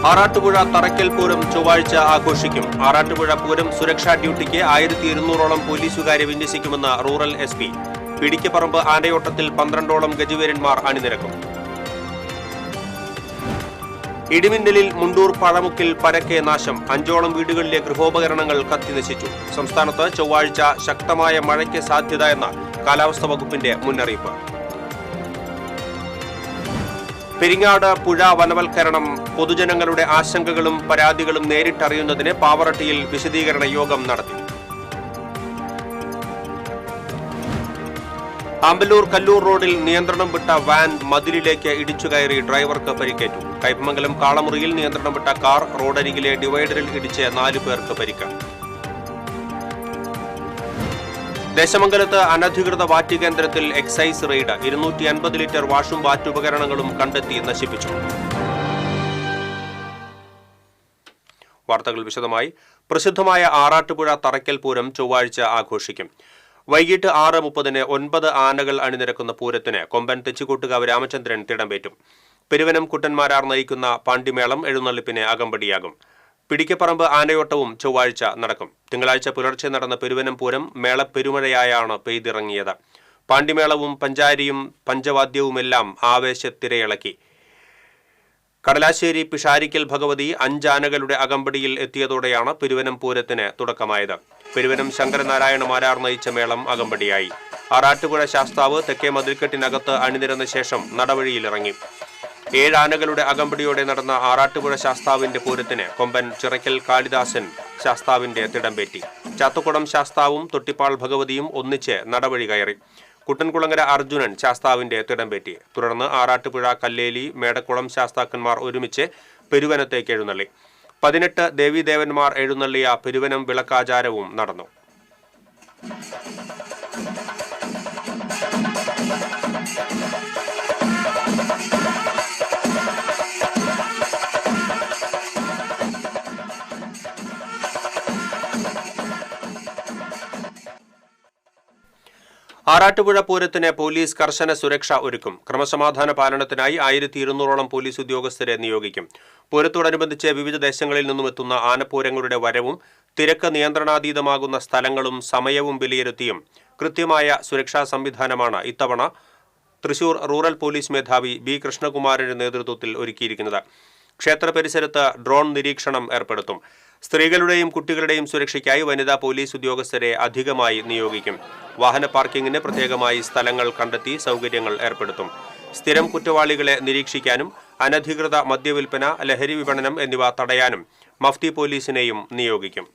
ആറാട്ടുപുഴ തറയ്ക്കൽ പൂരം ചൊവ്വാഴ്ച ആഘോഷിക്കും. ആറാട്ടുപുഴ പൂരം സുരക്ഷാ ഡ്യൂട്ടിക്ക് 1200ഓളം പോലീസുകാരെ വിന്യസിക്കുമെന്ന് റൂറൽ SP. പിടിക്കപ്പറമ്പ് ആനയോട്ടത്തിൽ 12ഓളം ഗജവീരന്മാർ അണിനിരക്കും. ഇടിമിന്നലിൽ മുണ്ടൂർ പഴമുക്കിൽ പരക്കെ നാശം. 5ഓളം വീടുകളിലെ ഗൃഹോപകരണങ്ങൾ കത്തിനശിച്ചു. സംസ്ഥാനത്ത് ചൊവ്വാഴ്ച ശക്തമായ മഴയ്ക്ക് സാധ്യത എന്ന കാലാവസ്ഥാ വകുപ്പിന്റെ മുന്നറിയിപ്പ്. പെരിങ്ങാട് പുഴ വനവൽക്കരണം പൊതുജനങ്ങളുടെ ആശങ്കകളും പരാതികളും നേരിട്ടറിയുന്നതിന് പാവറട്ടിയിൽ വിശദീകരണ യോഗം നടത്തി. ആമ്പല്ലൂർ കല്ലൂർ റോഡിൽ നിയന്ത്രണം വിട്ട വാൻ മതിലിലേക്ക് ഇടിച്ചുകയറി ഡ്രൈവർക്ക് പരിക്കേറ്റു. കയ്പമംഗലം കാളമുറിയിൽ നിയന്ത്രണം വിട്ട കാർ റോഡരികിലെ ഡിവൈഡറിൽ ഇടിച്ച് 4 പേർക്ക് പരിക്ക്. ദേശമംഗലത്ത് അനധികൃത വാറ്റ് കേന്ദ്രത്തിൽ എക്സൈസ് റെയ്ഡ്. 250 ലിറ്റർ വാഷും വാറ്റ് ഉപകരണങ്ങളും കണ്ടെത്തി നശിപ്പിച്ചു. വാർത്തകൾ വിശദമായി. പ്രസിദ്ധമായ ആറാട്ടുപുഴ തറയ്ക്കൽ പൂരം ചൊവ്വാഴ്ച ആഘോഷിക്കും. വൈകിട്ട് 6:30 9 ആനകൾ അണിനിരക്കുന്ന പൂരത്തിന് കൊമ്പൻ തെച്ചിക്കോട്ടുകാവ് രാമചന്ദ്രൻ തിടമ്പേറ്റും. പെരുവനം കുട്ടന്മാരാർ നയിക്കുന്ന പാണ്ടിമേളം എഴുന്നള്ളിപ്പിന് അകമ്പടിയാകും. പിടിക്കപ്പറമ്പ് ആനയോട്ടവും ചൊവ്വാഴ്ച നടക്കും. തിങ്കളാഴ്ച പുലർച്ചെ നടന്ന പെരുവനം പൂരം മേളപ്പെരുമഴയായാണ് പെയ്തിറങ്ങിയത്. പാണ്ടിമേളവും പഞ്ചാരിയും പഞ്ചവാദ്യവുമെല്ലാം ആവേശത്തിരയിളക്കി. കടലാശ്ശേരി പിഷാരിക്കൽ ഭഗവതി 5 ആനകളുടെ അകമ്പടിയിൽ എത്തിയതോടെയാണ് പെരുവനം പൂരത്തിന് തുടക്കമായത്. പെരുവനം ശങ്കരനാരായണ മാരാർ നയിച്ച മേളം അകമ്പടിയായി. ആറാട്ടുപുഴ ശാസ്താവ് തെക്കേ മതിൽക്കെട്ടിനകത്ത് അണിനിരന്ന ശേഷം നടവഴിയിലിറങ്ങി. 7 ആനകളുടെ അകമ്പടിയോടെ നടന്ന ആറാട്ടുപുഴ ശാസ്താവിന്റെ പൂരത്തിന് കൊമ്പൻ ചിറയ്ക്കൽ കാളിദാസൻ ശാസ്താവിന്റെ തിടമ്പേറ്റി. ചാത്തുകുളം ശാസ്താവും തൊട്ടിപ്പാൾ ഭഗവതിയും ഒന്നിച്ച് നടവഴി കയറി. കുട്ടൻകുളങ്ങര അർജുനൻ ശാസ്താവിന്റെ തിടമ്പേറ്റി. തുടർന്ന് ആറാട്ടുപുഴ കല്ലേലി മേടക്കുളം ശാസ്താക്കന്മാർ ഒരുമിച്ച് പെരുവനത്തേക്ക് എഴുന്നള്ളി. 18 ദേവീദേവന്മാർ എഴുന്നള്ളിയ പെരുവനം വിളക്കാചാരവും നടന്നു. ആറാട്ടുപുഴ പൂരത്തിന് പോലീസ് കർശന സുരക്ഷ ഒരുക്കും. ക്രമസമാധാന പാലനത്തിനായി 1200ഓളം പോലീസ് ഉദ്യോഗസ്ഥരെ നിയോഗിക്കും. പൂരത്തോടനുബന്ധിച്ച് വിവിധ ദേശങ്ങളിൽ നിന്നും എത്തുന്ന ആനപ്പൂരങ്ങളുടെ വരവും തിരക്ക് നിയന്ത്രണാതീതമാകുന്ന സ്ഥലങ്ങളും സമയവും വിലയിരുത്തിയും കൃത്യമായ സുരക്ഷാ സംവിധാനമാണ് ഇത്തവണ തൃശൂർ റൂറൽ പോലീസ് മേധാവി B. കൃഷ്ണകുമാറിന്റെ നേതൃത്വത്തിൽ ഒരുക്കിയിരിക്കുന്നത്. ക്ഷേത്ര പരിസരത്ത് ഡ്രോൺ നിരീക്ഷണം ഏർപ്പെടുത്തും. സ്ത്രീകളുടെയും കുട്ടികളുടെയും സുരക്ഷയ്ക്കായി വനിതാ പോലീസ് ഉദ്യോഗസ്ഥരെ അധികമായി നിയോഗിക്കും. വാഹന പാർക്കിങ്ങിന് പ്രത്യേകമായി സ്ഥലങ്ങൾ കണ്ടെത്തി സൗകര്യങ്ങൾ ഏർപ്പെടുത്തും. സ്ഥിരം കുറ്റവാളികളെ നിരീക്ഷിക്കാനും അനധികൃത മദ്യവിൽപ്പന, ലഹരി വിപണനം എന്നിവ തടയാനും മഫ്തി പോലീസിനെയും നിയോഗിക്കും.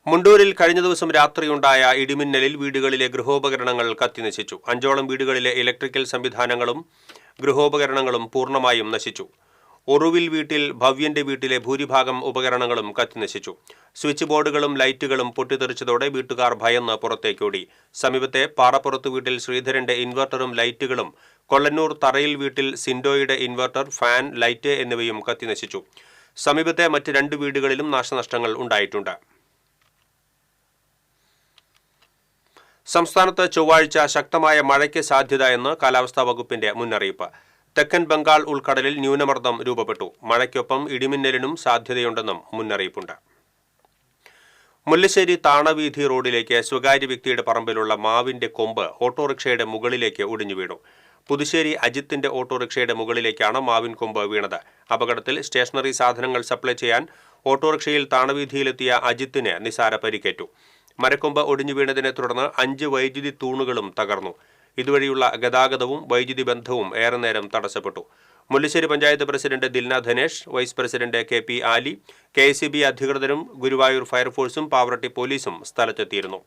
മുണ്ടൂരിൽ കഴിഞ്ഞ ദിവസം രാത്രിയുണ്ടായ ഇടിമിന്നലിൽ വീടുകളിലെ ഗൃഹോപകരണങ്ങൾ കത്തിനശിച്ചു. 5ഓളം വീടുകളിലെ ഇലക്ട്രിക്കൽ സംവിധാനങ്ങളും ഗൃഹോപകരണങ്ങളും പൂർണ്ണമായും നശിച്ചു. ഒറുവിൽ വീട്ടിൽ ഭവ്യന്റെ വീട്ടിലെ ഭൂരിഭാഗം ഉപകരണങ്ങളും കത്തിനശിച്ചു. സ്വിച്ച് ബോർഡുകളും ലൈറ്റുകളും പൊട്ടിത്തെറിച്ചതോടെ വീട്ടുകാർ ഭയന്ന് പുറത്തേക്കോടി. സമീപത്തെ പാറപ്പുറത്ത് വീട്ടിൽ ശ്രീധരന്റെ ഇൻവെർട്ടറും ലൈറ്റുകളും, കൊള്ളന്നൂർ തറയിൽ വീട്ടിൽ സിൻഡോയുടെ ഇൻവെർട്ടർ, ഫാൻ, ലൈറ്റ് എന്നിവയും കത്തിനശിച്ചു. സമീപത്തെ മറ്റ് 2 വീടുകളിലും നാശനഷ്ടങ്ങൾ ഉണ്ടായിട്ടുണ്ട്. സംസ്ഥാനത്ത് ചൊവ്വാഴ്ച ശക്തമായ മഴയ്ക്ക് സാധ്യത എന്ന് കാലാവസ്ഥാ വകുപ്പിന്റെ മുന്നറിയിപ്പ്. തെക്കൻ ബംഗാൾ ഉൾക്കടലിൽ ന്യൂനമർദ്ദം രൂപപ്പെട്ടു. മഴയ്ക്കൊപ്പം ഇടിമിന്നലിനും സാധ്യതയുണ്ടെന്നും മുന്നറിയിപ്പുണ്ട്. മുല്ലശ്ശേരി താണവീഥി റോഡിലേക്ക് സ്വകാര്യ വ്യക്തിയുടെ പറമ്പിലുള്ള മാവിന്റെ കൊമ്പ് ഓട്ടോറിക്ഷയുടെ മുകളിലേക്ക് ഒടിഞ്ഞു വീണു. പുതുശ്ശേരി അജിത്തിന്റെ ഓട്ടോറിക്ഷയുടെ മുകളിലേക്കാണ് മാവിൻ കൊമ്പ് വീണത്. അപകടത്തിൽ സ്റ്റേഷനറി സാധനങ്ങൾ സപ്ലൈ ചെയ്യാൻ ഓട്ടോറിക്ഷയിൽ താണവീഥിയിലെത്തിയ അജിത്തിന് നിസാര പരിക്കേറ്റു. മരക്കൊമ്പ് ഒടിഞ്ഞു വീണതിനെ തുടർന്ന് 5 വൈദ്യുതി തൂണുകളും തകർന്നു. ഇതുവഴിയുള്ള ഗതാഗതവും വൈദ്യുതി ബന്ധവും ഏറെ നേരം തടസ്സപ്പെട്ടു. Mullassery panchayat president Dilna Dhanesh, vice president KP Ali, KSEB അധികൃതരും ഗുരുവായൂർ ഫയർഫോഴ്സും പാവറട്ടി പോലീസും സ്ഥലത്തെത്തിയിരുന്നു.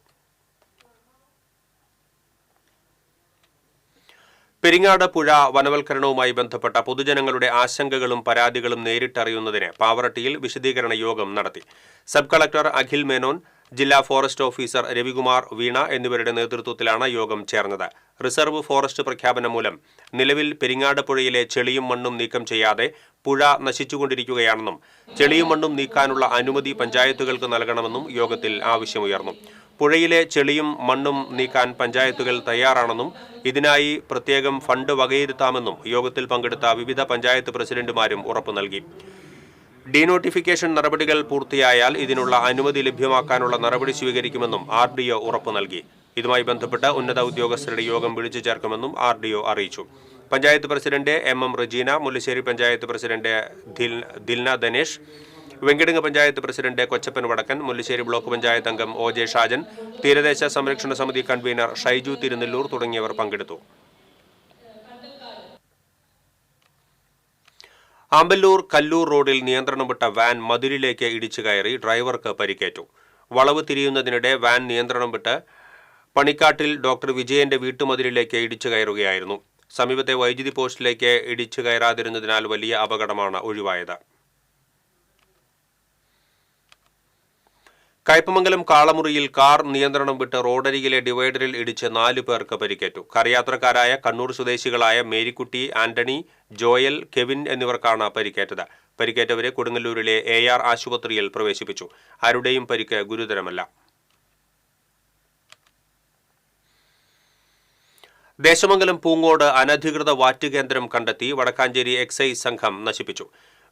പെരിങ്ങാട് പുഴ വനവൽക്കരണവുമായി ബന്ധപ്പെട്ട പൊതുജനങ്ങളുടെ ആശങ്കകളും പരാതികളും നേരിട്ടറിയുന്നതിന് പാവറട്ടിയിൽ വിശദീകരണ യോഗം നടത്തി. സബ് കളക്ടർ അഖിൽ മേനോൻ, ജില്ലാ ഫോറസ്റ്റ് ഓഫീസർ രവികുമാർ, വീണ എന്നിവരുടെ നേതൃത്വത്തിലാണ് യോഗം ചേർന്നത്. റിസർവ് ഫോറസ്റ്റ് പ്രഖ്യാപനം മൂലം നിലവിൽ പെരിങ്ങാട് പുഴയിലെ ചെളിയും മണ്ണും നീക്കം ചെയ്യാതെ പുഴ നശിച്ചുകൊണ്ടിരിക്കുകയാണെന്നും ചെളിയും മണ്ണും നീക്കാനുള്ള അനുമതി പഞ്ചായത്തുകൾക്ക് നൽകണമെന്നും യോഗത്തിൽ ആവശ്യമുയർന്നു. പുഴയിലെ ചെളിയും മണ്ണും നീക്കാൻ പഞ്ചായത്തുകൾ തയ്യാറാണെന്നും ഇതിനായി പ്രത്യേകം ഫണ്ട് വകയിരുത്താമെന്നും യോഗത്തിൽ പങ്കെടുത്ത വിവിധ പഞ്ചായത്ത് പ്രസിഡന്റുമാരും ഉറപ്പു നൽകി. ഡീനോട്ടിഫിക്കേഷൻ നടപടികൾ പൂർത്തിയായാൽ ഇതിനുള്ള അനുമതി ലഭ്യമാക്കാനുള്ള നടപടി സ്വീകരിക്കുമെന്നും RDO ഉറപ്പു നൽകി. ഇതുമായി ബന്ധപ്പെട്ട് ഉന്നത ഉദ്യോഗസ്ഥരുടെ യോഗം വിളിച്ചു ചേർക്കുമെന്നും RDO അറിയിച്ചു. Panchayat president MM Rajeena, Mullassery panchayat president Dilna Dhanesh, Venkitangu panchayat president Kochappan Vadakkan, Mullassery block panchayat അംഗം OJ ഷാജൻ, തീരദേശ സംരക്ഷണ സമിതി കൺവീനർ ഷൈജു തിരുനെല്ലൂർ തുടങ്ങിയവർ പങ്കെടുത്തു. ആമ്പല്ലൂർ കല്ലൂർ റോഡിൽ നിയന്ത്രണം വിട്ട വാൻ മതിലിലേക്ക് ഇടിച്ചു കയറി ഡ്രൈവർക്ക് പരിക്കേറ്റു. വളവ് തിരിയുന്നതിനിടെ വാൻ നിയന്ത്രണം വിട്ട് പണിക്കാട്ടിൽ ഡോക്ടർ വിജയന്റെ വീട്ടുമതിലിലേക്ക് ഇടിച്ചു കയറുകയായിരുന്നു. സമീപത്തെ വൈദ്യുതി പോസ്റ്റിലേക്ക് ഇടിച്ചു കയറാതിരുന്നതിനാൽ വലിയ അപകടമാണ് ഒഴിവായത്. കയ്പമംഗലം കാളമുറിയിൽ കാർ നിയന്ത്രണം വിട്ട് റോഡരികിലെ ഡിവൈഡറിൽ ഇടിച്ച് 4 പേർക്ക് പരിക്കേറ്റു. കാർയാത്രക്കാരായ കണ്ണൂർ സ്വദേശികളായ മേരിക്കുട്ടി, ആന്റണി, ജോയൽ, കെവിൻ എന്നിവർക്കാണ് പരിക്കേറ്റത്. പരിക്കേറ്റവരെ കൊടുങ്ങല്ലൂരിലെ AR ആശുപത്രിയിൽ പ്രവേശിപ്പിച്ചു. ആരുടെയും പരിക്ക് ഗുരുതരമല്ല. ദേശമംഗലം പൂങ്ങോട് അനധികൃത വാറ്റുകേന്ദ്രം കണ്ടെത്തി വടക്കാഞ്ചേരി എക്സൈസ് സംഘം നശിപ്പിച്ചു.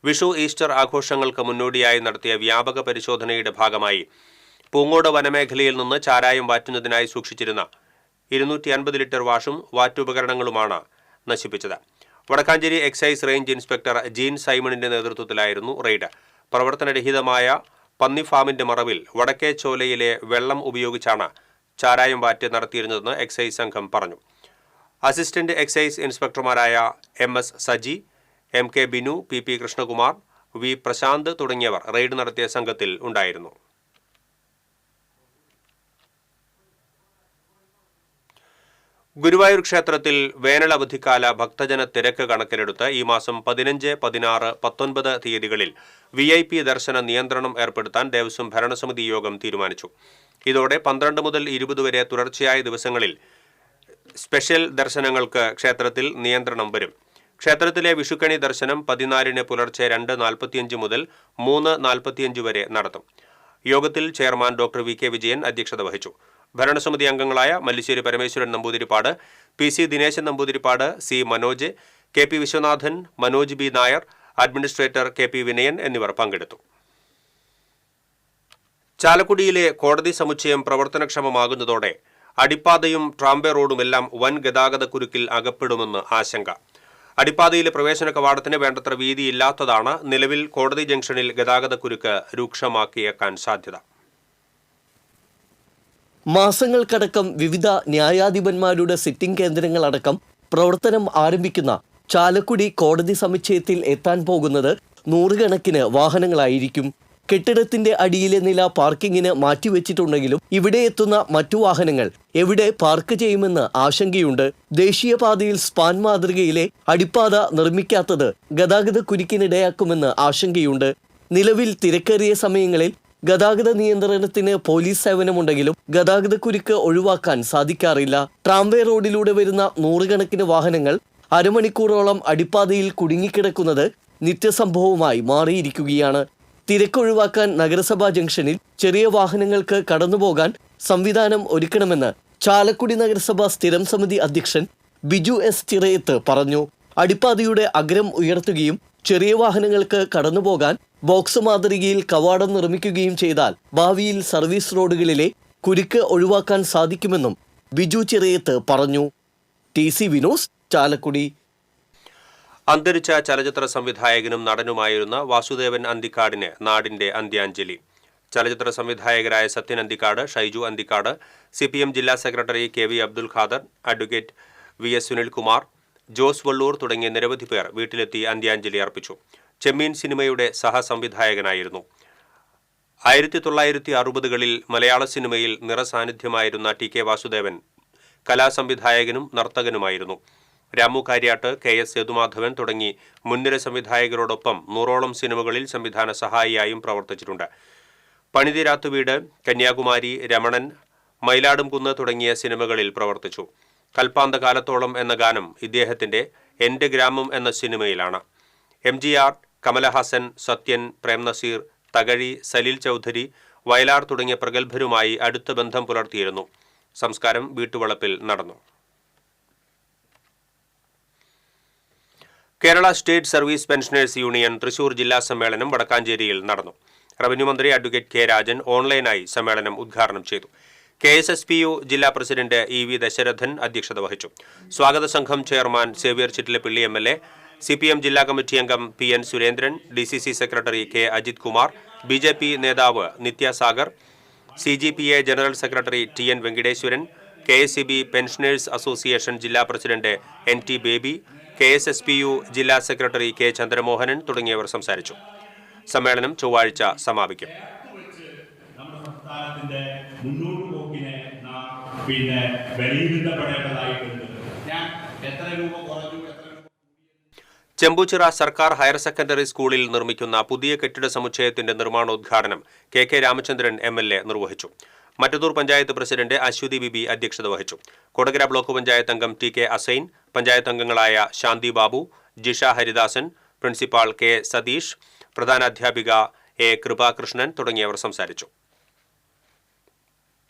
വിഷു, ഈസ്റ്റർ ആഘോഷങ്ങൾക്ക് മുന്നോടിയായി നടത്തിയ വ്യാപക പരിശോധനയുടെ ഭാഗമായി പൂങ്ങോട് വനമേഖലയിൽ നിന്ന് ചാരായം വാറ്റുന്നതിനായി സൂക്ഷിച്ചിരുന്ന 250 ലിറ്റർ വാഷും വാറ്റുപകരണങ്ങളുമാണ് നശിപ്പിച്ചത്. Vadakkanchery excise range inspector Jeen സൈമണിന്റെ നേതൃത്വത്തിലായിരുന്നു റെയ്ഡ്. പ്രവർത്തനരഹിതമായ പന്നി ഫാമിന്റെ മറവിൽ വടക്കേ ചോലയിലെ വെള്ളം ഉപയോഗിച്ചാണ് ചാരായം വാറ്റ് നടത്തിയിരുന്നതെന്ന് എക്സൈസ് സംഘം പറഞ്ഞു. അസിസ്റ്റന്റ് എക്സൈസ് ഇൻസ്പെക്ടർമാരായ MS Saji, MK Binu, PP Krishnakumar, V Prashanth തുടങ്ങിയവർ റെയ്ഡ് നടത്തിയ സംഘത്തിൽ ഉണ്ടായിരുന്നു. ഗുരുവായൂർ ക്ഷേത്രത്തിൽ വേനൽ അവധിക്കാല ഭക്തജന തിരക്ക് കണക്കിലെടുത്ത് ഈ മാസം 15, 16, 19 തീയതികളിൽ VIP ദർശന നിയന്ത്രണം ഏർപ്പെടുത്താൻ ദേവസ്വം ഭരണസമിതി യോഗം തീരുമാനിച്ചു. ഇതോടെ 12 മുതൽ 20 വരെ തുടർച്ചയായ ദിവസങ്ങളിൽ സ്പെഷ്യൽ ദർശനങ്ങൾക്ക് ക്ഷേത്രത്തിൽ നിയന്ത്രണം വരും. ക്ഷേത്രത്തിലെ വിഷുക്കണി ദർശനം 14-ന് പുലർച്ചെ 2:45 മുതൽ 3:45 വരെ നടത്തും. യോഗത്തിൽ ചെയർമാൻ ഡോക്ടർ VK വിജയൻ അധ്യക്ഷത വഹിച്ചു. ഭരണസമിതി അംഗങ്ങളായ Mallissery Parameswaran Namboothiripad, PC Dineshan Namboothiripad, C Manoj, KP Viswanathan, Manoj B Nair, administrator KP Vinayan എന്നിവർ പങ്കെടുത്തു. ചാലക്കുടിയിലെ കോടതി സമുച്ചയം പ്രവർത്തനക്ഷമമാകുന്നതോടെ അടിപ്പാതയും ട്രാംബേ റോഡുമെല്ലാം വൻ ഗതാഗത കുരുക്കിൽ അകപ്പെടുമെന്ന് ആശങ്ക. അടിപ്പാതയിലെ പ്രവേശന കവാടത്തിന് വേണ്ടത്ര വീതിയില്ലാത്തതാണ് നിലവിൽ കോടതി ജംഗ്ഷനിൽ ഗതാഗത കുരുക്ക് രൂക്ഷമാക്കിയേക്കാൻ സാധ്യത. മാസങ്ങൾക്കടക്കം വിവിധ ന്യായാധിപന്മാരുടെ സിറ്റിംഗ് കേന്ദ്രങ്ങളടക്കം പ്രവർത്തനം ആരംഭിക്കുന്ന ചാലക്കുടി കോടതി സമുച്ചയത്തിൽ എത്താൻ പോകുന്നത് നൂറുകണക്കിന് വാഹനങ്ങളായിരിക്കും. കെട്ടിടത്തിന്റെ അടിയിലെ നില പാർക്കിങ്ങിന് മാറ്റിവെച്ചിട്ടുണ്ടെങ്കിലും ഇവിടെ എത്തുന്ന മറ്റു വാഹനങ്ങൾ എവിടെ പാർക്ക് ചെയ്യുമെന്ന് ആശങ്കയുണ്ട്. ദേശീയപാതയിൽ സ്പാൻ മാതൃകയിലെ അടിപ്പാത നിർമ്മിക്കാത്തത് ഗതാഗത കുരുക്കിനിടയാക്കുമെന്ന് ആശങ്കയുണ്ട്. നിലവിൽ തിരക്കേറിയ സമയങ്ങളിൽ ഗതാഗത നിയന്ത്രണത്തിന് പോലീസ് സേവനമുണ്ടെങ്കിലും ഗതാഗത കുരുക്ക് ഒഴിവാക്കാൻ സാധിക്കാറില്ല. ട്രാംവേ റോഡിലൂടെ വരുന്ന നൂറുകണക്കിന് വാഹനങ്ങൾ അരമണിക്കൂറോളം അടിപ്പാതയിൽ കുടുങ്ങിക്കിടക്കുന്നത് നിത്യസംഭവമായി മാറിയിരിക്കുകയാണ്. തിരക്കൊഴിവാക്കാൻ നഗരസഭാ ജംഗ്ഷനിൽ ചെറിയ വാഹനങ്ങൾക്ക് കടന്നുപോകാൻ സംവിധാനം ഒരുക്കണമെന്ന് ചാലക്കുടി നഗരസഭ സ്ഥിരം സമിതി അധ്യക്ഷൻ ബിജു S ചിറയത്ത് പറഞ്ഞു. അടിപ്പാതയുടെ അഗ്രം ഉയർത്തുകയും ചെറിയ വാഹനങ്ങൾക്ക് കടന്നുപോകാൻ ബോക്സ് മാതൃകയിൽ കവാടം നിർമ്മിക്കുകയും ചെയ്താൽ ഭാവിയിൽ സർവീസ് റോഡുകളിലെ കുരുക്ക് ഒഴിവാക്കാൻ സാധിക്കുമെന്നും ബിജു ചിറയത്ത് പറഞ്ഞു. TC വിനോസ്, ചാലക്കുടി. അന്തരിച്ച ചലച്ചിത്ര സംവിധായകനും നടനുമായിരുന്ന വാസുദേവൻ അന്തിക്കാടിന് നാടിന്റെ അന്ത്യാഞ്ജലി. ചലച്ചിത്ര സംവിധായകരായ സത്യൻ അന്തിക്കാട്, ഷൈജു അന്തിക്കാട്, CPM ജില്ലാ secretary KV Abdul Khader, advocate VS Sunilkumar, Jose Vallur തുടങ്ങിയ നിരവധി പേർ വീട്ടിലെത്തി അന്ത്യാഞ്ജലി അർപ്പിച്ചു. ചെമ്മീൻ സിനിമയുടെ സഹസംവിധായകനായിരുന്നു. 1960കളിൽ മലയാള സിനിമയിൽ നിറസാന്നിധ്യമായിരുന്ന TK വാസുദേവൻ കലാസംവിധായകനും നർത്തകനുമായിരുന്നു. രാമു കാര്യാട്ട്, KS സേതുമാധവൻ തുടങ്ങി മുൻനിര സംവിധായകരോടൊപ്പം 100ഓളം സിനിമകളിൽ സംവിധാന സഹായിയായും പ്രവർത്തിച്ചിട്ടുണ്ട്. പണിതിരാത്തു വീട്, കന്യാകുമാരി, രമണൻ, മയിലാടും കുന്ന് തുടങ്ങിയ സിനിമകളിൽ പ്രവർത്തിച്ചു. കൽപ്പാന്തകാലത്തോളം എന്ന ഗാനം ഇദ്ദേഹത്തിന്റെ എൻ്റെ ഗ്രാമം എന്ന സിനിമയിലാണ്. MGR, കമലഹാസൻ, സത്യൻ, പ്രേം നസീർ, തകഴി, സലീൽ ചൗധരി, വയലാർ തുടങ്ങിയ പ്രഗത്ഭരുമായി അടുത്ത ബന്ധം പുലർത്തിയിരുന്നു. സംസ്കാരം വീട്ടുവളപ്പിൽ നടന്നു. Kerala state service pensioners union Thrissur ജില്ലാ സമ്മേളനം വടക്കാഞ്ചേരിയിൽ നടന്നു. റവന്യൂ മന്ത്രി അഡ്വക്കേറ്റ് കെ രാജൻ ഓൺലൈനായി സമ്മേളനം ഉദ്ഘാടനം ചെയ്തു. KSSPU ജില്ലാ പ്രസിഡന്റ് EV ദശരഥൻ അധ്യക്ഷത വഹിച്ചു. സ്വാഗത സംഘം chairman Xavier Chittilappilly MLA, CPM ജില്ലാ കമ്മിറ്റി അംഗം PN Surendran, DCC secretary K Ajith Kumar, BJP നേതാവ് Nithya Sagar, CGPA general secretary TN Venkiteswaran, KSEB pensioners association ജില്ലാ പ്രസിഡന്റ് NT ബേബി, KSSPU ജില്ലാ സെക്രട്ടറി K ചന്ദ്രമോഹനൻ തുടങ്ങിയവർ സംസാരിച്ചു. സമ്മേളനം ചൊവ്വാഴ്ച സമാപിക്കും. ചെമ്പൂച്ചിറ സർക്കാർ ഹയർ സെക്കൻഡറി സ്കൂളിൽ നിർമ്മിക്കുന്ന പുതിയ കെട്ടിട സമുച്ചയത്തിന്റെ നിർമ്മാണോദ്ഘാടനം KK രാമചന്ദ്രൻ MLA നിർവഹിച്ചു. മറ്റത്തൂർ പഞ്ചായത്ത് പ്രസിഡന്റ് അശ്വതി ബിബി അധ്യക്ഷത വഹിച്ചു. കൊടകര ബ്ലോക്ക് പഞ്ചായത്ത് അംഗം TK അസൈൻ, പഞ്ചായത്ത് അംഗങ്ങളായ ശാന്തി ബാബു, ജിഷ ഹരിദാസൻ, പ്രിൻസിപ്പാൾ K സതീഷ്, പ്രധാനാധ്യാപിക A കൃപാകൃഷ്ണൻ തുടങ്ങിയവർ സംസാരിച്ചു.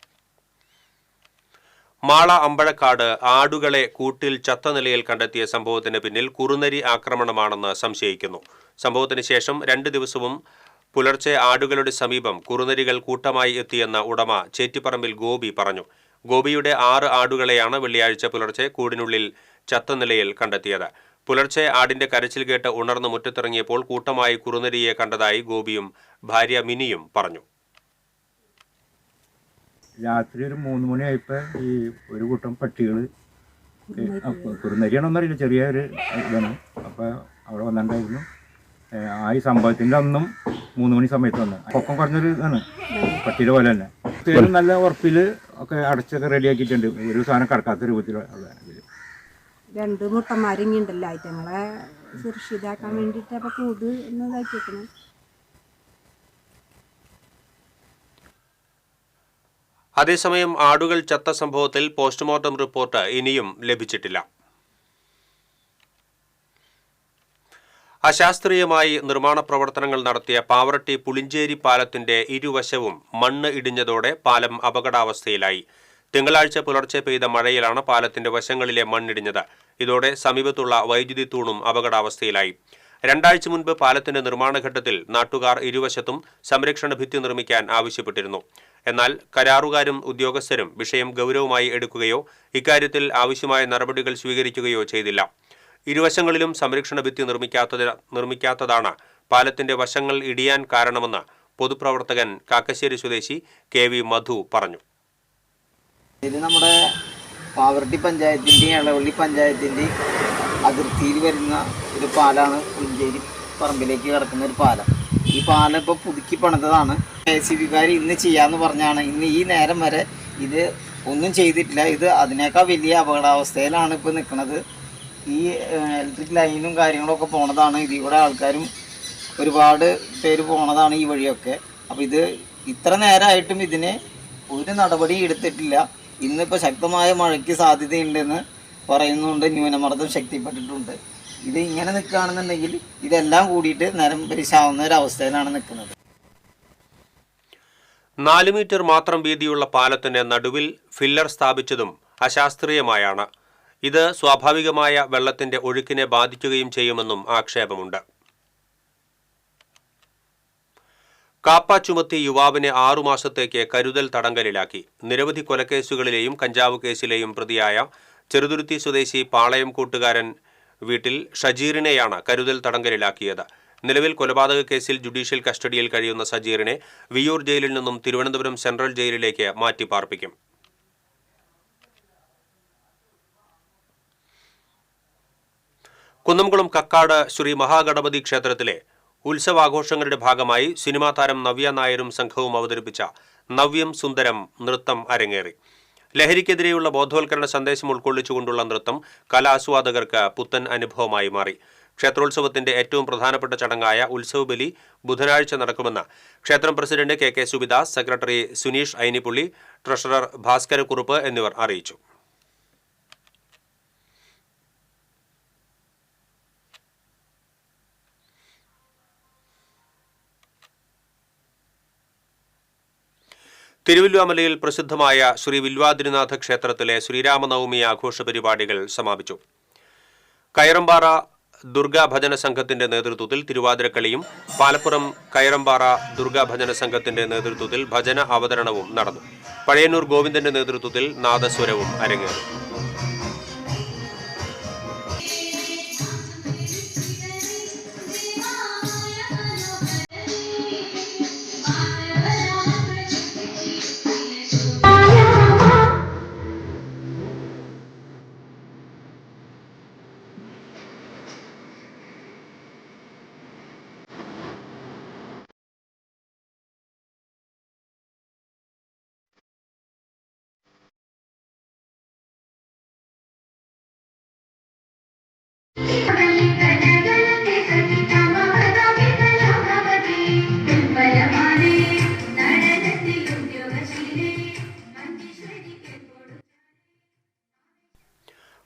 മാള അമ്പഴക്കാട് ആടുകളെ കൂട്ടിൽ ചത്ത നിലയിൽ കണ്ടെത്തിയ സംഭവത്തിന് പിന്നിൽ കുറുനരി ആക്രമണമാണെന്ന് സംശയിക്കുന്നു. സംഭവത്തിന് ശേഷം 2 ദിവസവും പുലർച്ചെ ആടുകളുടെ സമീപം കുറുനരികൾ കൂട്ടമായി എത്തിയെന്ന ഉടമ ചേറ്റിപ്പറമ്പിൽ ഗോപി പറഞ്ഞു. ഗോപിയുടെ 6 ആടുകളെയാണ് വെള്ളിയാഴ്ച പുലർച്ചെ കൂടിനുള്ളിൽ ചത്ത നിലയിൽ കണ്ടെത്തിയത്. പുലർച്ചെ ആടിന്റെ കരച്ചിൽ കേട്ട് ഉണർന്ന് മുറ്റത്തിറങ്ങിയപ്പോൾ കൂട്ടമായി കുറുനരിയെ കണ്ടതായി ഗോപിയും ഭാര്യ മിനിയും പറഞ്ഞു. രാത്രി ഒരു 3 മണിയായപ്പോൾ ഈ ഒരു കൂട്ടം പട്ടികൾ, കുറുനരിയാണോന്നറിയില്ല, ചെറിയൊരു ഇതാണ്. അപ്പോൾ അവിടെ വന്നിട്ടുണ്ടായിരുന്നു. ഈ സംഭവത്തിൻ്റെ അന്നും 3 മണി സമയത്ത് വന്നു. പൊക്കം കുറഞ്ഞൊരു ഇതാണ്, പട്ടിയുടെ പോലെ തന്നെ. നല്ല ഉറപ്പിൽ ഒക്കെ അടച്ചൊക്കെ റെഡിയാക്കിയിട്ടുണ്ട്. ഒരു സാധനം കടക്കാത്ത രൂപത്തിലുള്ള 2 മുട്ടന്മാരിങ്ങുണ്ടല്ലോ, ഐറ്റങ്ങളെ സുരക്ഷിതാക്കാൻ വേണ്ടിയിട്ട് അപ്പോൾ കൂട് ഒന്ന് ഇതാക്കിയേക്കണം. അതേസമയം ആടുകൾ ചത്ത സംഭവത്തിൽ പോസ്റ്റ്മോർട്ടം റിപ്പോർട്ട് ഇനിയും ലഭിച്ചിട്ടില്ല. അശാസ്ത്രീയമായി നിർമ്മാണ പ്രവർത്തനങ്ങൾ നടത്തിയ പാവറട്ടി പുളിഞ്ചേരി പാലത്തിന്റെ ഇരുവശവും മണ്ണ് ഇടിഞ്ഞതോടെ പാലം അപകടാവസ്ഥയിലായി. തിങ്കളാഴ്ച പുലർച്ചെ പെയ്ത മഴയിലാണ് പാലത്തിന്റെ വശങ്ങളിലെ മണ്ണിടിഞ്ഞത്. ഇതോടെ സമീപത്തുള്ള വൈദ്യുതി തൂണും അപകടാവസ്ഥയിലായി. 2 ആഴ്ച മുൻപ് പാലത്തിന്റെ നിർമ്മാണഘട്ടത്തിൽ നാട്ടുകാർ ഇരുവശത്തും സംരക്ഷണ ഭിത്തി നിർമ്മിക്കാൻ ആവശ്യപ്പെട്ടിരുന്നു. എന്നാൽ കരാറുകാരും ഉദ്യോഗസ്ഥരും വിഷയം ഗൗരവമായി എടുക്കുകയോ ഇക്കാര്യത്തിൽ ആവശ്യമായ നടപടികൾ സ്വീകരിക്കുകയോ ചെയ്തില്ല. ഇരുവശങ്ങളിലും സംരക്ഷണ ഭിത്തി നിർമ്മിക്കാത്തതാണ് പാലത്തിന്റെ വശങ്ങൾ ഇടിയാൻ കാരണമെന്ന് പൊതുപ്രവർത്തകൻ കാക്കശ്ശേരി സ്വദേശി KV മധു പറഞ്ഞു. ഇത് നമ്മുടെ പാവറട്ടി പഞ്ചായത്തിൻ്റെയും എളവള്ളി പഞ്ചായത്തിൻ്റെയും അതിർത്തിയിൽ വരുന്ന ഒരു പാലാണ്. പുളിഞ്ചേരി പറമ്പിലേക്ക് കിടക്കുന്ന ഒരു പാലം. ഈ പാലം ഇപ്പോൾ പുതുക്കി പണിതതാണ്. KSEBക്കാർ ഇന്ന് ചെയ്യാമെന്ന് പറഞ്ഞാണ്. ഇന്ന് ഈ നേരം വരെ ഇത് ഒന്നും ചെയ്തിട്ടില്ല. ഇത് അതിനേക്കാൾ വലിയ അപകടാവസ്ഥയിലാണ് ഇപ്പോൾ നിൽക്കുന്നത്. ഈ ഇലക്ട്രിക് ലൈനും കാര്യങ്ങളൊക്കെ പോണതാണ്. ഇതിൽ കൂടെ ആൾക്കാരും ഒരുപാട് പേര് പോണതാണ് ഈ വഴിയൊക്കെ. അപ്പോൾ ഇത് ഇത്ര നേരമായിട്ടും ഇതിന് ഒരു നടപടി എടുത്തിട്ടില്ല. ഇന്നിപ്പോൾ ശക്തമായ മഴയ്ക്ക് സാധ്യതയുണ്ടെന്ന് പറയുന്നുണ്ട്. ന്യൂനമർദ്ദം ശക്തിപ്പെട്ടിട്ടുണ്ട്. ഇത് ഇങ്ങനെ നിൽക്കുകയാണെന്നുണ്ടെങ്കിൽ ഇതെല്ലാം കൂടിയിട്ട് നേരം പരിശാവുന്ന ഒരവസ്ഥയിലാണ് നിൽക്കുന്നത്. 4 മീറ്റർ മാത്രം വീതിയുള്ള പാലത്തിന് നടുവിൽ ഫില്ലർ സ്ഥാപിച്ചതും അശാസ്ത്രീയമായാണ്. ഇത് സ്വാഭാവികമായ വെള്ളത്തിന്റെ ഒഴുക്കിനെ ബാധിക്കുകയും ചെയ്യുമെന്നും ആക്ഷേപമുണ്ട്. കാപ്പ ചുമത്തി യുവാവിനെ 6 മാസത്തേക്ക് കരുതൽ തടങ്കലിലാക്കി. നിരവധി കൊലക്കേസുകളിലെയും കഞ്ചാവ് കേസിലെയും പ്രതിയായ ചെറുതുരുത്തി സ്വദേശി പാളയം കൂട്ടുകാരൻ വീട്ടിൽ ഷജീറിനെയാണ് കരുതൽ തടങ്കലിലാക്കിയത്. നിലവിൽ കൊലപാതക കേസിൽ ജുഡീഷ്യൽ കസ്റ്റഡിയിൽ കഴിയുന്ന സജീറിനെ വിയ്യൂർ ജയിലിൽ നിന്നും തിരുവനന്തപുരം സെൻട്രൽ ജയിലിലേക്ക് മാറ്റിപ്പാർപ്പിക്കും. കുന്നംകുളം കക്കാട് ശ്രീ മഹാഗണപതി ക്ഷേത്രത്തിലെ ഉത്സവാഘോഷങ്ങളുടെ ഭാഗമായി സിനിമാ താരം നവ്യ നായരും സംഘവും അവതരിപ്പിച്ച നവ്യം സുന്ദരം നൃത്തം അരങ്ങേറി. ലഹരിക്കെതിരെയുള്ള ബോധവൽക്കരണ സന്ദേശം ഉൾക്കൊള്ളിച്ചുകൊണ്ടുള്ള നൃത്തം കലാസ്വാദകർക്ക് പുത്തൻ അനുഭവമായി മാറി. ക്ഷേത്രോത്സവത്തിന്റെ ഏറ്റവും പ്രധാനപ്പെട്ട ചടങ്ങായ ഉത്സവബലി ബുധനാഴ്ച നടക്കുമെന്ന് ക്ഷേത്രം president KK Subidas, secretary Suneesh Ainippulli, treasurer Bhaskarakurup എന്നിവർ അറിയിച്ചു. തിരുവല്ലുവമലയിൽ പ്രസിദ്ധമായ ശ്രീ വില്വാദ്രിനാഥ ക്ഷേത്രത്തിലെ ശ്രീരാമനവമി ആഘോഷ പരിപാടികൾ സമാപിച്ചു. കയറമ്പാറ ദുർഗാ ഭജന സംഘത്തിന്റെ നേതൃത്വത്തിൽ തിരുവാതിരക്കളിയും പാലപ്പുറം കയറമ്പാറ ദുർഗാ ഭജന സംഘത്തിന്റെ നേതൃത്വത്തിൽ ഭജന അവതരണവും നടന്നു. പഴയന്നൂർ ഗോവിന്ദന്റെ നേതൃത്വത്തിൽ നാദസ്വരവും അരങ്ങേറി.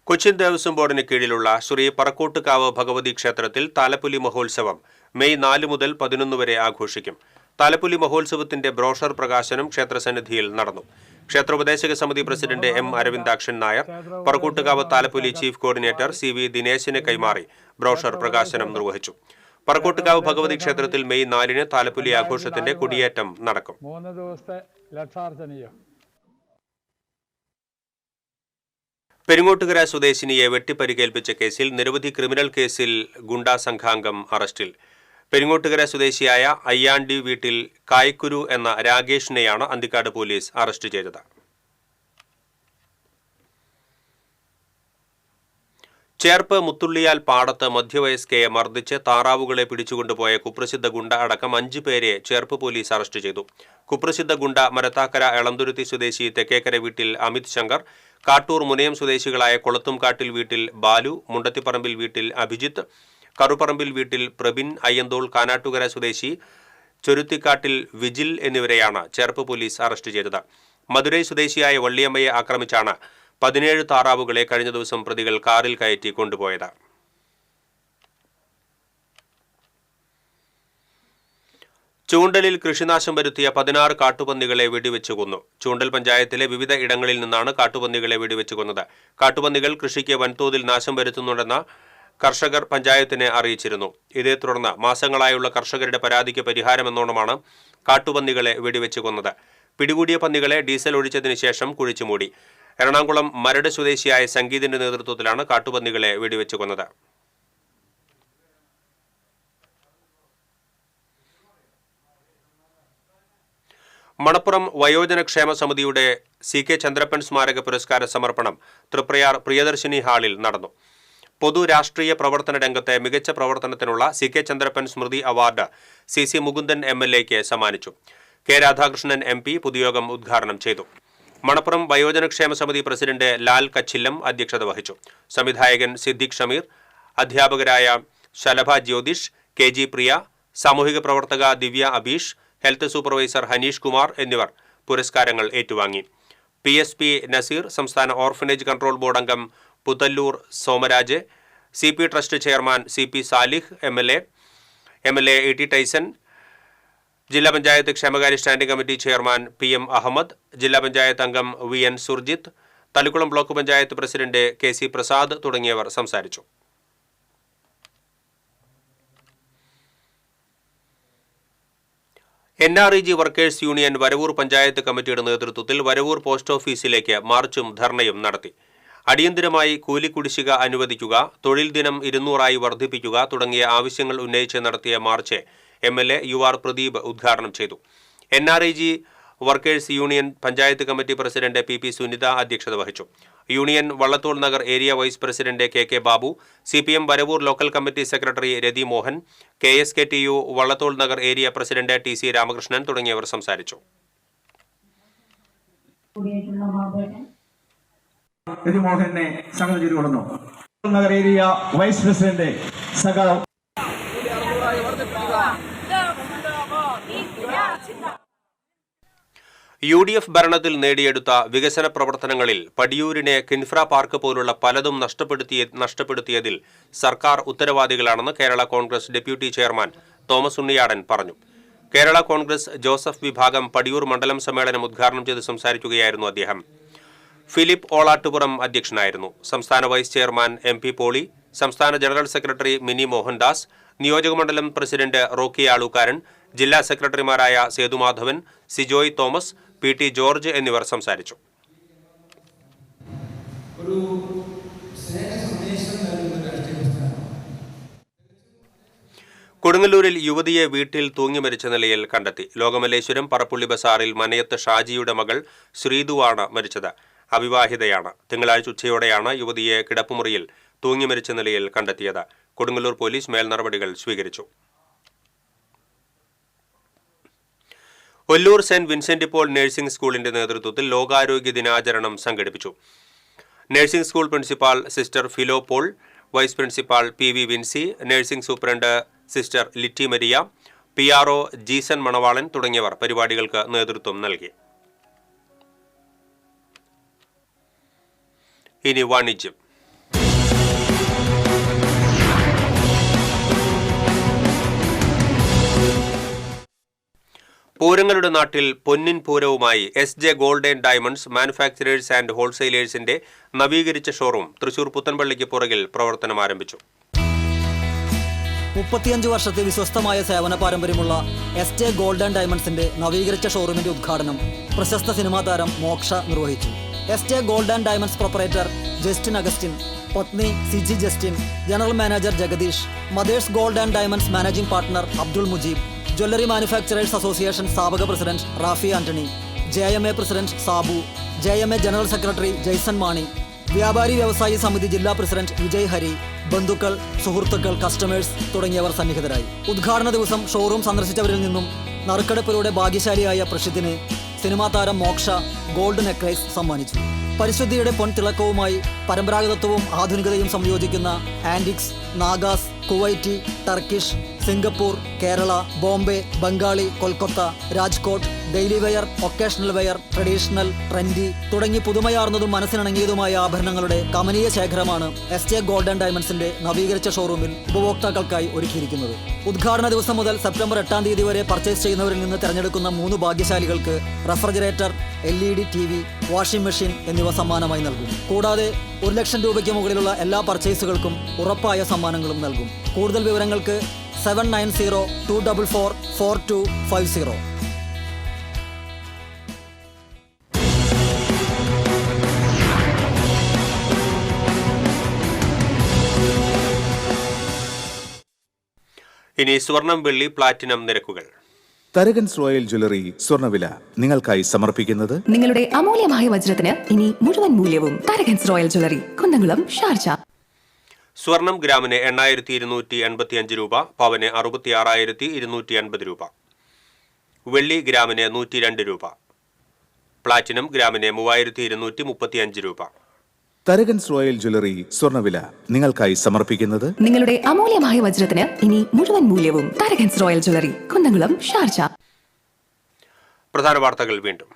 കൊച്ചിൻ ദേവസ്വം ബോർഡിന് കീഴിലുള്ള ശ്രീ പറക്കോട്ടുകാവ് ഭഗവതി ക്ഷേത്രത്തിൽ താലപ്പൊലി മഹോത്സവം മെയ് 4 മുതൽ 11 വരെ ആഘോഷിക്കും. താലപ്പൊലി മഹോത്സവത്തിന്റെ ബ്രോഷർ പ്രകാശനം ക്ഷേത്രസന്നിധിയിൽ നടന്നു. ക്ഷേത്രോപദേശക സമിതി പ്രസിഡന്റ് എം അരവിന്ദാക്ഷൻ നായർ പറക്കോട്ടുകാവ് താലപ്പൊലി ചീഫ് കോർഡിനേറ്റർ CV ദിനേശിന് കൈമാറി ബ്രോഷർ പ്രകാശനം നിർവഹിച്ചു. പറക്കോട്ടുകാവ് ഭഗവതി ക്ഷേത്രത്തിൽ മെയ് 4-ന് താലപ്പൊലി ആഘോഷത്തിന്റെ കൊടിയേറ്റം നടക്കും. 3 ദിവസത്തെ ലക്ഷാർച്ചനീയം. പെരിങ്ങോട്ടുകര സ്വദേശിനിയെ വെട്ടിപ്പരിക്കേൽപ്പിച്ച കേസിൽ നിരവധി ക്രിമിനൽ കേസിൽ ഗുണ്ടാ സംഘാംഗം അറസ്റ്റിൽ. പെരിങ്ങോട്ടുകര സ്വദേശിയായ അയ്യാണ്ടി വീട്ടിൽ കായ്ക്കുരു എന്ന രാകേഷിനെയാണ് അന്തിക്കാട് പോലീസ് അറസ്റ്റ് ചെയ്തത്. ചേർപ്പ് മുത്തുള്ളിയാൽ പാടത്ത് മധ്യവയസ്കയെ മർദ്ദിച്ച് താറാവുകളെ പിടിച്ചുകൊണ്ടുപോയ കുപ്രസിദ്ധ ഗുണ്ട അടക്കം 5 പേരെ ചേർപ്പ് പോലീസ് അറസ്റ്റ് ചെയ്തു. കുപ്രസിദ്ധ ഗുണ്ട മരത്താക്കര എളന്തുരുത്തി സ്വദേശി തെക്കേക്കര വീട്ടിൽ അമിത് ശങ്കർ, കാട്ടൂർ മുനയം സ്വദേശികളായ കൊളത്തുംകാട്ടിൽ വീട്ടിൽ ബാലു, മുണ്ടത്തിപ്പറമ്പിൽ വീട്ടിൽ അഭിജിത്ത്, കറുപ്പറമ്പിൽ വീട്ടിൽ പ്രബിൻ, അയ്യന്തോൾ കാനാട്ടുകര സ്വദേശി ചൊരുത്തിക്കാട്ടിൽ വിജിൽ എന്നിവരെയാണ് ചേർപ്പ് പോലീസ് അറസ്റ്റ് ചെയ്തത്. മധുരൈ സ്വദേശിയായ വള്ളിയമ്മയെ ആക്രമിച്ചാണ് 17 താറാവുകളെ കഴിഞ്ഞ ദിവസം പ്രതികൾ കാറിൽ കയറ്റി കൊണ്ടുപോയത്. ചൂണ്ടലിൽ കൃഷിനാശം വരുത്തിയ 16 കാട്ടുപന്നികളെ വെടിവെച്ച് കൊന്നു. ചൂണ്ടൽ പഞ്ചായത്തിലെ വിവിധ ഇടങ്ങളിൽ നിന്നാണ് കാട്ടുപന്നികളെ വെടിവെച്ച് കൊന്നത്. കാട്ടുപന്നികൾ കൃഷിക്ക് വൻതോതിൽ നാശം വരുത്തുന്നുണ്ടെന്ന കർഷകർ പഞ്ചായത്തിനെ അറിയിച്ചിരുന്നു. ഇതേ തുടർന്ന് മാസങ്ങളായുള്ള കർഷകരുടെ പരാതിക്ക് പരിഹാരമെന്നോണമാണ് കാട്ടുപന്നികളെ വെടിവെച്ച് കൊന്നത്. പിടികൂടിയ പന്നികളെ ഡീസൽ ഒഴിച്ചതിന് ശേഷം കുഴിച്ചുമൂടി. എറണാകുളം മരട് സ്വദേശിയായ സംഗീതിന്റെ നേതൃത്വത്തിലാണ് കാട്ടുപന്നികളെ വെടിവെച്ച് കൊന്നത്. മണപ്പുറം വയോജനക്ഷേമ സമിതിയുടെ CK ചന്ദ്രപ്പൻ സ്മാരക പുരസ്കാര സമർപ്പണം തൃപ്രയാർ പ്രിയദർശിനി ഹാളിൽ നടന്നു. പൊതു രാഷ്ട്രീയ പ്രവർത്തന രംഗത്തെ മികച്ച പ്രവർത്തനത്തിനുള്ള CK ചന്ദ്രപ്പൻ സ്മൃതി അവാർഡ് CC മുകുന്ദൻ MLAക്ക് സമ്മാനിച്ചു. K രാധാകൃഷ്ണൻ MP പൊതുയോഗം ഉദ്ഘാടനം ചെയ്തു. മണപ്പുറം വയോജനക്ഷേമ സമിതി പ്രസിഡന്റ് ലാൽ കച്ചില്ലം അധ്യക്ഷത വഹിച്ചു. സംവിധായകൻ സിദ്ദിഖ് ഷമീർ, അധ്യാപകരായ ശലഭ ജ്യോതിഷ്, KG പ്രിയ, സാമൂഹിക പ്രവർത്തക ദിവ്യ അബീഷ്, ഹെൽത്ത് സൂപ്പർവൈസർ ഹനീഷ് കുമാർ എന്നിവർ പുരസ്കാരങ്ങൾ ഏറ്റുവാങ്ങി. PSP നസീർ, സംസ്ഥാന ഓർഫനേജ് കൺട്രോൾ ബോർഡ് അംഗം Puthalloor Somaraj, CP trust chairman CP Salih MLA AT Tyson, ജില്ലാ പഞ്ചായത്ത് ക്ഷേമകാര്യ standing committee chairman PM Ahammed, ജില്ലാ പഞ്ചായത്ത് അംഗം VN Surjith, Thalikulam block panchayat president KC Prasad തുടങ്ങിയവർ സംസാരിച്ചു. NREG workers union Varavoor panchayat കമ്മിറ്റിയുടെ നേതൃത്വത്തിൽ വരവൂർ പോസ്റ്റ് ഓഫീസിലേക്ക് മാർച്ചും ധർണയും നടത്തി. അടിയന്തരമായി കൂലിക്കുടിശ്ശിക അനുവദിക്കുക, തൊഴിൽ ദിനം 200 വർദ്ധിപ്പിക്കുക തുടങ്ങിയ ആവശ്യങ്ങൾ ഉന്നയിച്ച് നടത്തിയ മാർച്ച് MLA UR പ്രദീപ് ഉദ്ഘാടനം ചെയ്തു. NREG workers union panchayat committee president PP Sunitha അധ്യക്ഷത വഹിച്ചു. Union Vallathol Nagar area vice president KK Babu, CPM Varavoor local committee secretary Rathi Mohan, KSKTU Vallathol Nagar area president TC Ramakrishnan തുടങ്ങിയവർ സംസാരിച്ചു. മോഹനെ സംഗതി ചെയ്തു കൊടുക്കുന്നു. നഗർ ഏരിയ വൈസ് പ്രസിഡന്റ് സഖാവ് UDF ഭരണത്തിൽ നേടിയെടുത്ത വികസന പ്രവർത്തനങ്ങളിൽ പടിയൂരിനെ കിൻഫ്ര പാർക്ക് പോലുള്ള പലതും നഷ്ടപ്പെടുത്തിയതിൽ സർക്കാർ ഉത്തരവാദികളാണെന്ന് കേരള കോൺഗ്രസ് ഡെപ്യൂട്ടി ചെയർമാൻ തോമസ് ഉണ്ണിയാടൻ പറഞ്ഞു. കേരള കോൺഗ്രസ് ജോസഫ് വിഭാഗം പടിയൂർ മണ്ഡലം സമ്മേളനം ഉദ്ഘാടനം ചെയ്ത് സംസാരിക്കുകയായിരുന്നു അദ്ദേഹം. ഫിലിപ്പ് ഓളാട്ടുപുറം അധ്യക്ഷനായിരുന്നു. സംസ്ഥാന വൈസ് ചെയർമാൻ MP പോളി, സംസ്ഥാന ജനറൽ സെക്രട്ടറി മിനി മോഹൻദാസ്, നിയോജകമണ്ഡലം പ്രസിഡന്റ് റോക്കി ആളൂക്കാരൻ, ജില്ലാ സെക്രട്ടറിമാരായ Sethumadhavan, Sijoy Thomas, PT George എന്നിവർ സംസാരിച്ചു. കൊടുങ്ങല്ലൂരിൽ യുവതിയെ വീട്ടിൽ തൂങ്ങി മരിച്ച നിലയിൽ കണ്ടെത്തി. ലോകമല്ലേശ്വരം പറപ്പുള്ളി ബസാറിൽ മനയത്ത് ഷാജിയുടെ മകൾ ശ്രീതുവാണ് മരിച്ചത്. അവിവാഹിതയാണ്. തിങ്കളാഴ്ച ഉച്ചയോടെയാണ് യുവതിയെ കിടപ്പുമുറിയിൽ തൂങ്ങി മരിച്ച നിലയിൽ കണ്ടെത്തിയത്. കൊടുങ്ങല്ലൂർ പോലീസ് മേൽനടപടികൾ സ്വീകരിച്ചു. Ollur saint Vincent Paul nursing സ്കൂളിന്റെ നേതൃത്വത്തിൽ ലോകാരോഗ്യ ദിനാചരണം സംഘടിപ്പിച്ചു. Nursing school principal sister Philo Paul, vice principal PV Vincy, nursing superintendent sister Litty Maria, PRO Jeesan Manavalan തുടങ്ങിയവർ പരിപാടികൾക്ക് നേതൃത്വം നൽകി. ഇനി വാണിജ്യം. പൂരങ്ങളുടെ നാട്ടിൽ പൊന്നിൻ പൂരവുമായി SJ gold and diamonds manufacturers and ഹോൾസെയിലേഴ്സിന്റെ നവീകരിച്ച ഷോറൂം തൃശൂർ പുത്തൻപള്ളിക്ക് പുറകിൽ പ്രവർത്തനം ആരംഭിച്ചു. 35 വർഷത്തെ വിശ്വസ്തമായ സേവന പാരമ്പര്യമുള്ള SJ ഗോൾഡ് ആൻഡ് ഡയമണ്ട്സിന്റെ നവീകരിച്ച ഷോറൂമിന്റെ ഉദ്ഘാടനം പ്രശസ്ത സിനിമാ താരം മോക്ഷ നിർവഹിച്ചു. SJ gold and diamonds proprietor Justin Augustine, പത്നി Siji Justin, general manager Jagadeesh, mothers gold and diamonds managing partner Abdul Mujeeb, jewellery manufacturers association സ്ഥാപക president Rafi Antony, JMA president Sabu, JMA general secretary Jaison Mani, വ്യാപാരി വ്യവസായി സമിതി ജില്ലാ പ്രസിഡന്റ് വിജയ് ഹരി, ബന്ധുക്കൾ, സുഹൃത്തുക്കൾ, കസ്റ്റമേഴ്സ് തുടങ്ങിയവർ സന്നിഹിതരായി. ഉദ്ഘാടന ദിവസം ഷോറൂം സന്ദർശിച്ചവരിൽ നിന്നും നറുക്കെടുപ്പിലൂടെ ഭാഗ്യശാലിയായ പ്രഷിദിന് സിനിമാ താരം മോക്ഷ ഗോൾഡ് നെക്ലേസ് സമ്മാനിച്ചു. പരിശുദ്ധിയുടെ പൊൻതിളക്കവുമായി പരമ്പരാഗതത്വവും ആധുനികതയും സംയോജിക്കുന്ന antiques, Nagas, Kuwaiti, Turkish, Singapore, Kerala, Bombay, Bengali, Kolkata, Rajkot, daily wear, occasional wear, traditional, trendy തുടങ്ങി പുതുമയാർന്നതും മനസ്സിനിണങ്ങിയതുമായ ആഭരണങ്ങളുടെ കമനീയ ശേഖരമാണ് SJ ഗോൾഡ് ആൻഡ് ഡയമണ്ട്സിന്റെ നവീകരിച്ച ഷോറൂമിൽ ഉപഭോക്താക്കൾക്കായി ഒരുക്കിയിരിക്കുന്നത്. ഉദ്ഘാടന ദിവസം മുതൽ സെപ്റ്റംബർ 8 തീയതി വരെ പർച്ചേസ് ചെയ്യുന്നവരിൽ നിന്ന് തിരഞ്ഞെടുക്കുന്ന 3 ഭാഗ്യശാലികൾക്ക് refrigerator, LED TV, washing machine എന്നിവ സമ്മാനമായി നൽകും. കൂടാതെ 1 ലക്ഷം രൂപയ്ക്ക് മുകളിലുള്ള എല്ലാ പർച്ചേസുകൾക്കും ഉറപ്പായ സമ്മാനങ്ങളും നൽകും. കൂടുതൽ വിവരങ്ങൾക്ക് 7902444250. ഇനി സ്വർണം, വെള്ളി, പ്ലാറ്റിനം നിരക്കുകൾ. തരകൻസ് റോയൽ ജ്വല്ലറി സ്വർണ്ണവില നിങ്ങൾക്കായി സമർപ്പിക്കുന്നത് നിങ്ങളുടെ അമൂല്യമായ വജ്രത്തിന് ഇനി മുഴുവൻ മൂല്യവും Tharakans royal jewellery, Kunnamkulam, Sharjah. സ്വർണം ഗ്രാമിന് 8285 രൂപ, പവന് 66,250 രൂപ. വെള്ളി ഗ്രാമിന് 102 രൂപ. പ്ലാറ്റിനം ഗ്രാമിന് 3235 രൂപ. തരകൻസ് റോയൽ ജ്വല്ലറി സ്വർണ്ണവില നിങ്ങൾക്കായി സമർപ്പിക്കുന്നത് നിങ്ങളുടെ അമൂല്യമായ വജ്രത്തിന് ഇനി മുഴുവൻ മൂല്യവും Tharakans royal jewellery, Kunnamkulam, Sharjah. പ്രധാന വാർത്തകൾ വീണ്ടും.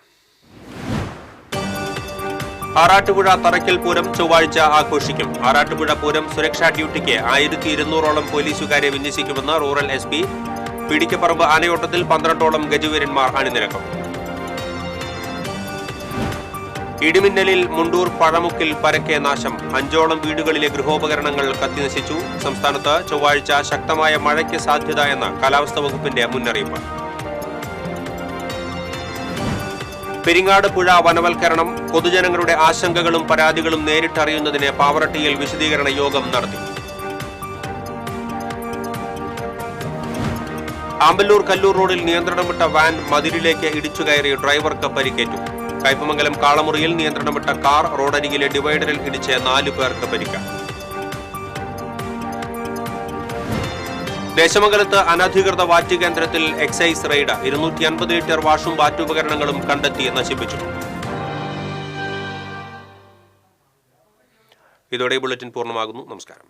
ആറാട്ടുപുഴ തറയ്ക്കൽ പൂരം ചൊവ്വാഴ്ച ആഘോഷിക്കും. ആറാട്ടുപുഴ പൂരം സുരക്ഷാ ഡ്യൂട്ടിക്ക് 1200ഓളം പോലീസുകാരെ വിന്യസിക്കുമെന്ന് റൂറൽ SP. പീടിക്കപ്പറമ്പ് ആനയോട്ടത്തിൽ 12ഓളം ഗജവീരന്മാർ അണിനിരക്കും. ഇടിമിന്നലിൽ മുണ്ടൂർ പഴമുക്കിൽ പരക്കെ നാശം. 5ഓളം വീടുകളിലെ ഗൃഹോപകരണങ്ങൾ കത്തിനശിച്ചു. സംസ്ഥാനത്ത് ചൊവ്വാഴ്ച ശക്തമായ മഴയ്ക്ക് സാധ്യത എന്ന കാലാവസ്ഥാ വകുപ്പിന്റെ മുന്നറിയിപ്പ്. പെരിങ്ങാട് പുഴ വനവൽക്കരണം, പൊതുജനങ്ങളുടെ ആശങ്കകളും പരാതികളും നേരിട്ടറിയുന്നതിന് പാവറട്ടിയിൽ വിശദീകരണ യോഗം നടത്തി. ആമ്പല്ലൂർ കല്ലൂർ റോഡിൽ നിയന്ത്രണം വിട്ട വാൻ മതിലിലേക്ക് ഇടിച്ചുകയറി ഡ്രൈവർക്ക് പരിക്കേറ്റു. കയ്പമംഗലം കാളമുറിയിൽ നിയന്ത്രണം വിട്ട കാർ റോഡരികിലെ ഡിവൈഡറിൽ ഇടിച്ച് 4 പേർക്ക് പരിക്ക്. ദേശമംഗലത്ത് അനധികൃത വാറ്റ് കേന്ദ്രത്തിൽ എക്സൈസ് റെയ്ഡ്. 250 ലിറ്റർ വാഷും വാറ്റുപകരണങ്ങളും കണ്ടെത്തി നശിപ്പിച്ചു. ഇതോടെ ബുള്ളറ്റിൻ പൂർണ്ണമാകുന്നു. നമസ്കാരം.